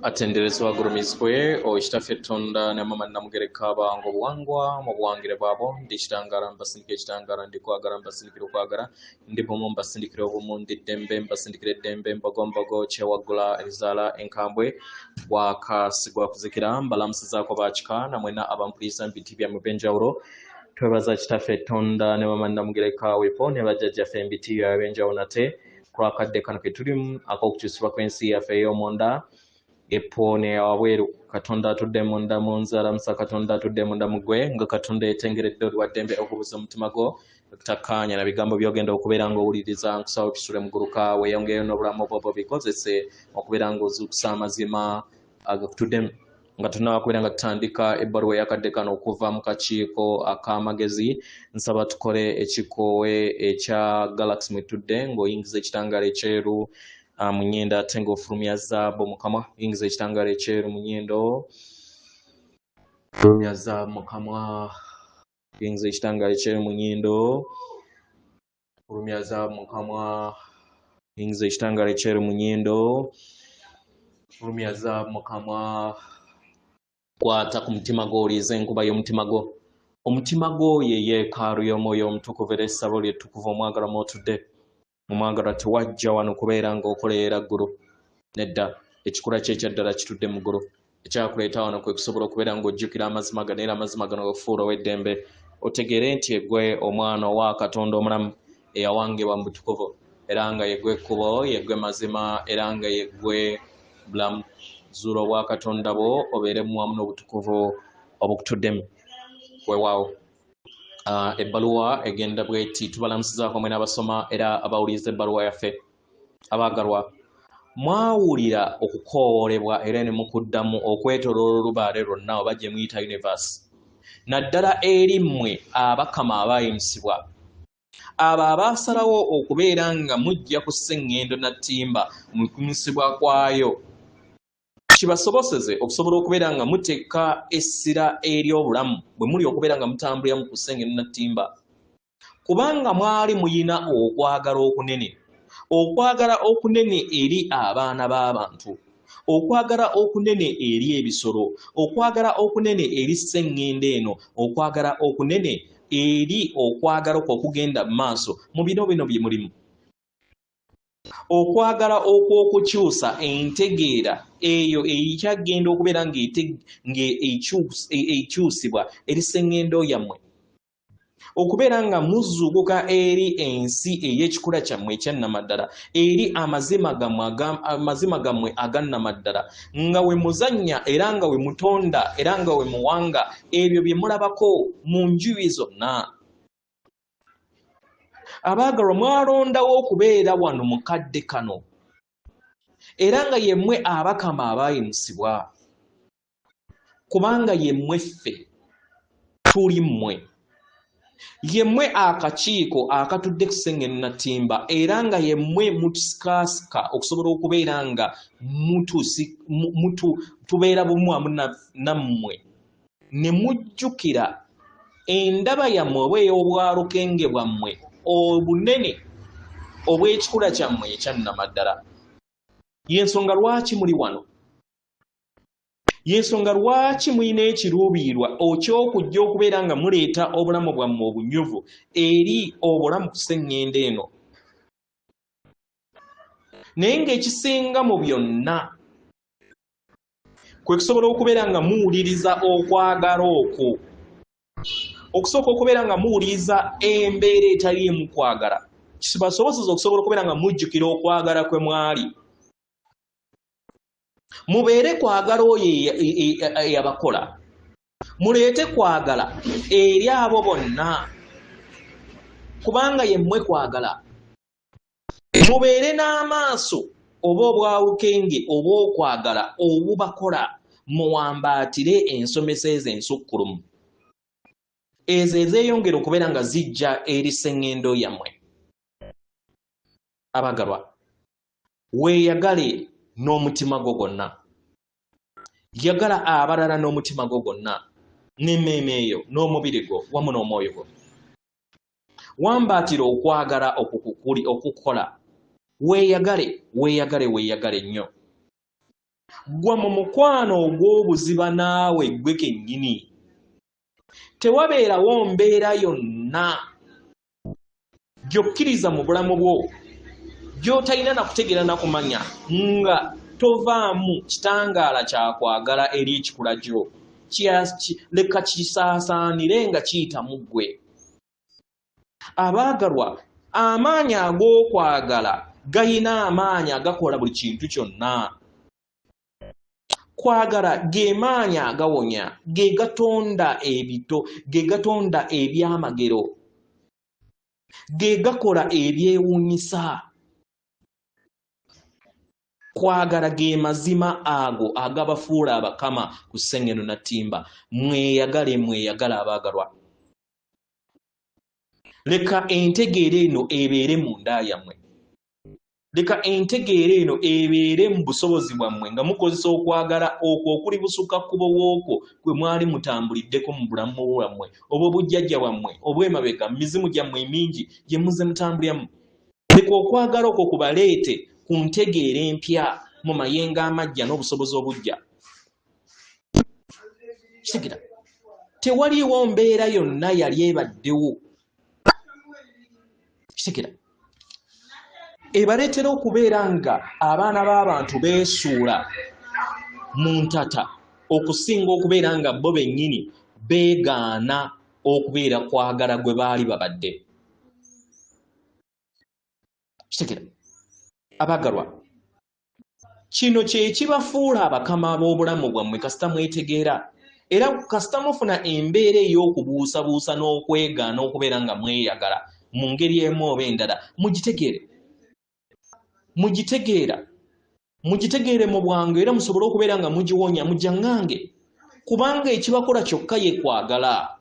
atenderezwa gurumizwe oishitaffe tonda ne mama namugereka bango bwangwa mu bwangire bwabo ndishitangara mbasindikire kitangara ndikwagara mbasindikire kwagara ndibomo mbasindikire obumu dembe mbasindikire dembe mbogombogo chewagula erizala enkambwe wakasigwa kuzikira mbalamusiza ko bachika namwena abampulisa mpiti bya mubenjawulo twebaza kitaffe tonda ne mama namugereka wepo ne bajajja ffe mpiti ya benjawulo nate kwakadde kano ketulimu akokukyusibwa kw'ensi yaffe ey'omonda epone awabweru katonda atudde munda mu nzala musa katonda atudde munda mugwe nga katonda yetengeredde olwaddembe okubuza omutima gwo takkaanya na bigambo byogenda okubeera ng'owuliriza nkusaba kisule muguruka weeyongeyo n'obulamu bwobwo bikozese okubeera ng'ozuukusa amazima agakutuddemu nga tunaba kubeera nga tutandika ebbaluwa eyakadde kano okuva mu kakiiko ak'amagezi nsaba tukole ekikoowe ekya galaxy mwetudde ng'oyingiza ekitangaala ekyeru munyendo ate ng'ofulumya zaabu mukamwa yingiza ekitangaala ekyeru munyendo fulumya zaabu mukamwa yingiza ekitangaala ekyeru munyendo fulumya zaabu mukamwa yingiza ekitangaala ekyeru munyendo fulumya zaabu mukamwa kwata ku mutima gwo oliiza enkuba y'omutima gwo omutima gwo ye yeekaalu y'omwoyo omutukuvu era essabo lyettukuvu omwagala mwotudde omwagala tewajja wano kubeera ng'okoleera ggulu nedda ekikula kye ekyaddala kitudde mu ggulu ekyakuleeta wano kwe kusobola okubeera ng'ojjukira amazima gano era amazima gano gafuula ow'eddembe otegeere nti eggwe omwana owa katonda omulamu eyawangibwa mu butukuvu era nga yeggwe ekkubo yeggwe mazima era nga yeggwe bulamu zuula obwa katonda bwo obeere muwamu n'obutukuvu obukutuddemu weewaawo ebbaluwa egenda bweti tubalamusizaako mwe n'abasoma era abawuliriza ebbaluwa yaffe abaagalwa mwawulira okukoowoolebwa era ne mukuddamu okwetoloola olubaale lwonna oba gye muyita universe naddala eri mmwe abakama abaayimusibwa abo abaasalawo okubeera nga mujja ku sseŋŋendo nattimba mu kuyimusibwa kwayo kibasoboseze okusobola okubeera nga muteeka essira ery'obulamu bwe muli okubeera nga mutambulira mu kusengeno nattimba kubanga mwali muyina okwagala okunene eri abaana b'abantu okwagala okunene eri ebisolo okwagala okunene eri sseŋŋendo eno okwagala okunene eri okwagala okwokugenda mu maaso mu bino bye mulimu okwagala okw'okukyusa entegeera eyo ekyagenda okubeera ng'ekyusibwa eri sseŋŋendo yammwe okubeera nga muzuukuka eri ensi ey'ekikula kyammwe ekyannamaddala eri amazima gammwe agannamaddala nga we muzannya era nga we mutonda era nga we muwanga ebyo bye mulabako mu njuyi zonna abaagalwa mwalondawo okubeera wano mu kadde kano era nga yemmwe abakama abaayimusibwa kubanga yemmwe ffe tuli mmwe yemmwe akakiiko akatudde ku sseŋŋeno nattimba era nga yemmwe mutusikaasika okusobola okubeera nga tubeera bumu wamu nammwe ne mujjukira endaba yammwe oba ey'obwalukenge bwammwe obunene obw'ekikula kyammwe ekyannamaddala yensonga lwaki muli wano yensonga lwaki mulina ekiruubirirwa okyokujja okubeera nga muleeta obulamu bwammwe obunyuvu eri obulamu ku sseŋŋendo eno naye ng'ekisinga mu byonna kwe kusobola okubeera nga muwuliriza okwagala okwo okusooka okubeera nga muwuliriza embeera etaliimu kwagala kibasoboseza okusobola okubeera nga mujjukira okwagala kwe mwali mubeere kwagala oyo eyabakola muleete kwagala eri abo bonna kubanga yemmwe kwagala mubeere n'amaaso oba obwawukenge oba okwagala obubakola muwambaatire ensomesa ezo ensukkulumu ezo ezeeyongera okubeera nga zijja eri sseŋŋendo yammwe abagalwa weeyagale n'omutima gwo gwonna yagala abalala n'omutima gwo gwonna n'emmeeme eyo n'omubiri gwo wamu n'omwoyo gwo wambaatira okwagala okukola weeyagale nnyo gwa mu mukwano ogw'obuziba naawe gwe kennyini. Tewabeerawo mbeera yonna gy'okkiriza mu bulamu bwo gy'otalina na kutegeera na kumanya nga tovaamu kitangaala kyakwagala eri ekikula gyo. Leka kisaasaanire nga kiyita mu ggwe. Abaagalwa, amaanyi ag'okwagala gayina amaanyi agakola buli kintu kyonna. Kwagala ge maanyi agawonya, ge gatonda ebito, ge gatonda ebyamagero, ge gakola ebyewuunyisa. Kwagala ge mazima ago agabafuula abakama ku ssengeno na ttimba. Mweyagale abaagalwa. Leka entegeera eno ebeere mu nda yammwe. Leka entegeera eno ebeere mu busobozi bwammwe nga mukozesa okwagala okwo okuli busukka kkubo bw'okwo kwe mwali mutambuliddeko mu bulamu bwammwe, oba obujjajja bwammwe obw'emabega, mizimu gyammwe emingi gye muzze mutambuliramu. Leka okwagala okwo kubaleete ku ntegeera empya mu mayengo amajja n'obusobozi obujja. Kitegeera, tewaliiwo mbeera yonna yali ebaddewo. Kitegeera, ebaleetera okubeera nga abaana b'abantu beesuula mu ntata okusinga okubeera nga bo bennyini beegaana okubeera kwagala gwe baali babadde. Kitegeera, abaagalwa, kino kye kibafuula abakama b'obulamu bwammwe kasita mwetegeera era kasita mufuna embeera ey'okubuusabuusa n'okwegaana okubeera nga mweyagala mu ngeri emu oba endala. Mugitegeere mu bwangu era musobole okubeera nga mugiwonya mujja ngange, kubanga ekibakola kyokka ye kwagala.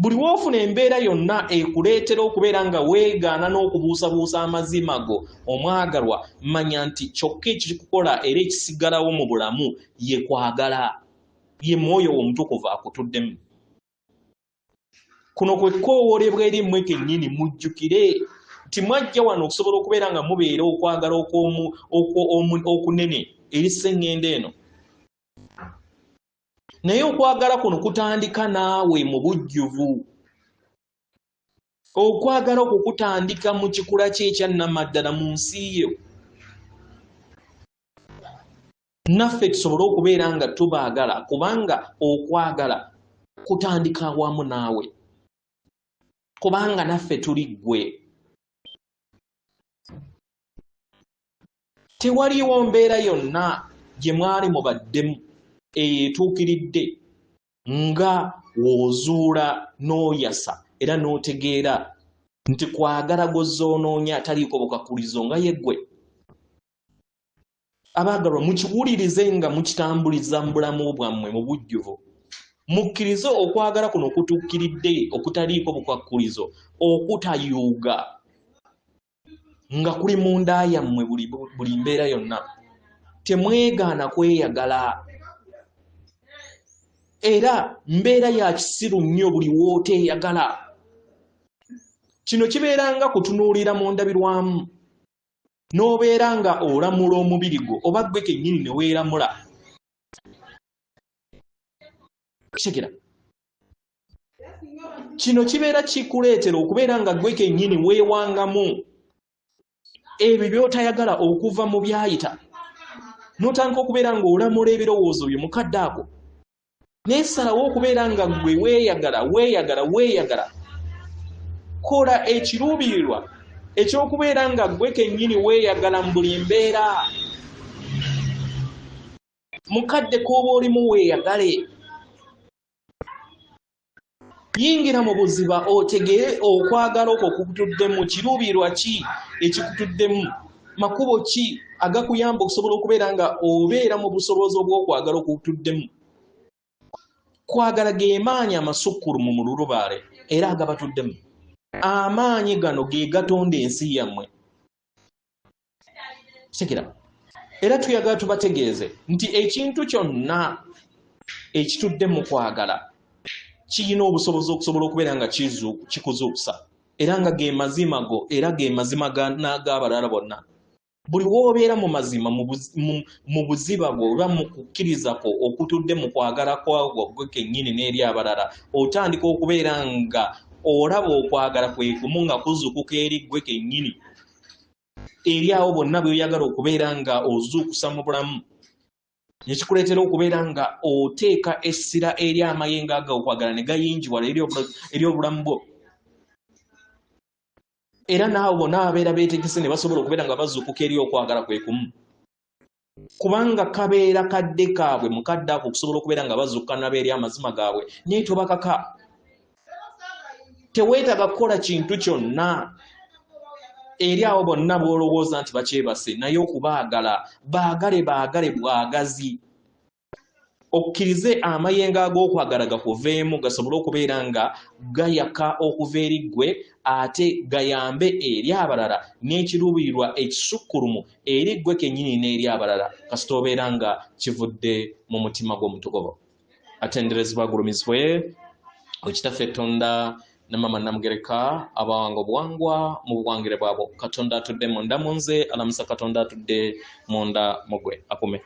Buli woofuna embeera yonna ekuleetera okubeera nga weegaana n'okubuusabuusa amazima go, omwagalwa, manya nti kyokka ekikukola era ekisigalawo mu bulamu ye kwagala, ye Mwoyo Omutukuvu akutuddemu. Kuno kwe koowoolebwa eri mmwe kennyini mujjukire nti mwajja wano okusobola okubeera nga mubeera okwagala okunene eri sseŋŋenda eno. Naye okwagala kuno kutandika naawe mu bujjuvu. Okwagala okwo kutandika mu kikula kye ekyannamaddala mu nsi yo. Naffe tusobole okubeera nga tubaagala kubanga okwagala kutandika wamu naawe. Kubanga naffe tuli ggwe. Tewaliiwo mbeera yonna gye mwali mubaddemu eyeetuukiridde nga w'ozuula n'oyasa era n'otegeera nti kwagala gozzoonoonya ataliiko bukakkulizo nga yeggwe. Abaagalwa, mukiwulirize nga mukitambuliza mu bulamu bwammwe mu bujjuvu. Mukkirize okwagala kuno okutuukiridde okutaliiko bukakkulizo, okutayuuga nga kuli mu nda yammwe buli mbeera yonna. Temwegaana kweyagala. Era mbeera ya kisiru nnyo buli w'oteeyagala. Kino kibeera nga kutunuulira mu ndabirwamu n'obeera nga olamula omubiri gwo oba ggwe kennyini ne weeramula. Kitegeera, kino kibeera kikuleetera okubeera nga ggwe kennyini weewangamu ebyo by'otayagala okuva mu byayita, n'otandika okubeera nga olamula ebirowoozo byo mukadde ako. Neesalawo okubeera nga ggwe weeyagala. Kola ekiruubirirwa eky'okubeera nga ggwe kennyini weeyagala mu buli mbeera. Mukadde k'oba olimu weeyagale. Yingira mu buziba otegere okwagala okwo kukutuddemu, kiruubirirwa ki ekikutuddemu, makubo ki agakuyamba okusobola okubeera nga obeera mu busobozi obw'okwagala okutuddemu. Kwagala ge maanyi amasukkulumu mu lulubaale era agabatuddemu. Amaanyi gano ge gatonda ensi yammwe. Kitegeera, era tuyagala tubategeeze nti ekintu kyonna ekitudde mu kwagala kirina obusobozi okusobola okubeera nga kikuzuukusa era nga ge mazima go era ge mazima n'ag'abalala bonna. buli wobeera mu mazima mu buziba bwo oba mu kukkiriza kwo okutudde mu kwagala kwagwo gwe kennyini n'eri abalala otandika okubeera nga olaba okwagala kwe kumu nga kuzuukuka eri gwe kennyini eri awo bonna bw'oyagala okubeera nga ozuukusa mu bulamu nekikuleetera okubeera nga oteeka essira eri amayengo aga okwagala ne gayinjiwala eri obulamu bwo era naawe bonna ababeera beetegese ne basobola okubeera nga bazuukuka eri okwagala kwe kumu kubanga kabeera kadde kaabwe mukadde ako okusobola okubeera nga bazuukuka nabo eri amazima gaabwe naye tobakaka teweetaga kukola kintu kyonna eri awo bonna bw'olowooza nti bakyebase naye okubaagala baagale bwagazi okkirize amayengo ag'okwagala gakuveemu gasobole okubeera nga gayaka okuva eri ggwe ate gayambe eri abalala n'ekiruubirirwa ekisukkulumu eri ggwe kennyini n'eri abalala kasita obeera nga kivudde mu mutima gw'omutugobo atenderezebwa agulumizibwe ekitaffe Katonda ne Mama Namugereka abawanga obuwangwa mu buwangire bwabo Katonda atudde munda mu nze alamusa Katonda atudde munda mu gwe akume